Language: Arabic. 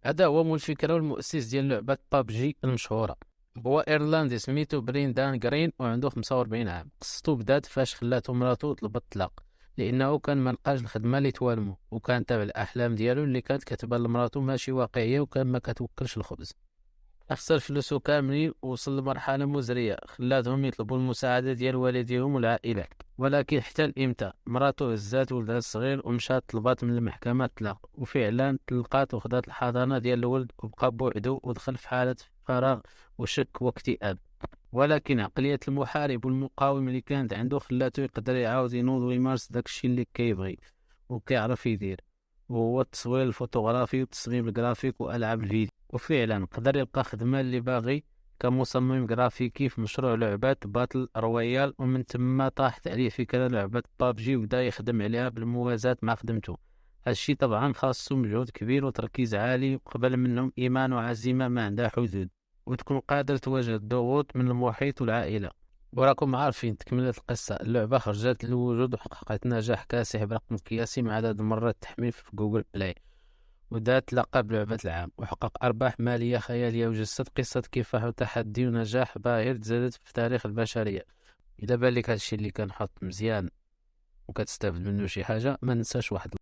هذا هو مول الفكرة، والمؤسس ديال لعبة بابجي المشهورة هو ايرلاندي سميتو بريندان جرين وعنده 45 عام. قصته بدات فاش خلاتو مراتو طلبت الطلاق لانه كان منلقاش الخدمه اللي توالمو، وكان تابع الاحلام ديالو اللي كانت كتبان لمراتو ماشي واقعيه، وكان ما كتوكلش الخبز. خسر فلوسو كاملين ووصل لمرحله مزريه خلاتهم يطلبوا المساعده ديال والديهم والعائله. ولكن حتى الامتى مراتو هزات ولدها الصغير ومشات طلبات من المحكمه الطلاق، وفعلا تلقات وخدات الحضانه ديال الولد وبقى بوحدو ودخل في حاله فراغ وشك واكتئاب. ولكن عقلية المحارب والمقاوم اللي كانت عنده خلاته يقدر يعاود ينوض ويمارس داكشي اللي كيبغي وكيعرف يدير، وهو التصوير الفوتوغرافي والتصميم الجرافيك والعاب الفيديو. وفعلا قدر يلقى خدمة اللي باغي كمصمم جرافيكي في مشروع لعبات باتل رويال، ومن ثم طاحت عليه فكرة لعبة بابجي وبدا يخدم عليها بالموازاة مع خدمته. هادشي طبعا خاصو مجهود كبير وتركيز عالي، وقبل منهم إيمان وعزيمة ما عندها حدود، وتكون قادر تواجه الضغوط من المحيط والعائلة. وراكم عارفين تكملة القصة، اللعبة خرجت للوجود وحققت نجاح كاسح برقم قياسي مع عدد مرات التحميل في جوجل بلاي، ودات لقب لعبة العام وحقق أرباح مالية خيالية، وجسد قصة كفاح وتحدي ونجاح باهر تزادت في تاريخ البشرية. إذا بالك هادشي اللي كنحط مزيان وكتستافد منه شي حاجة، ما ننساش واحد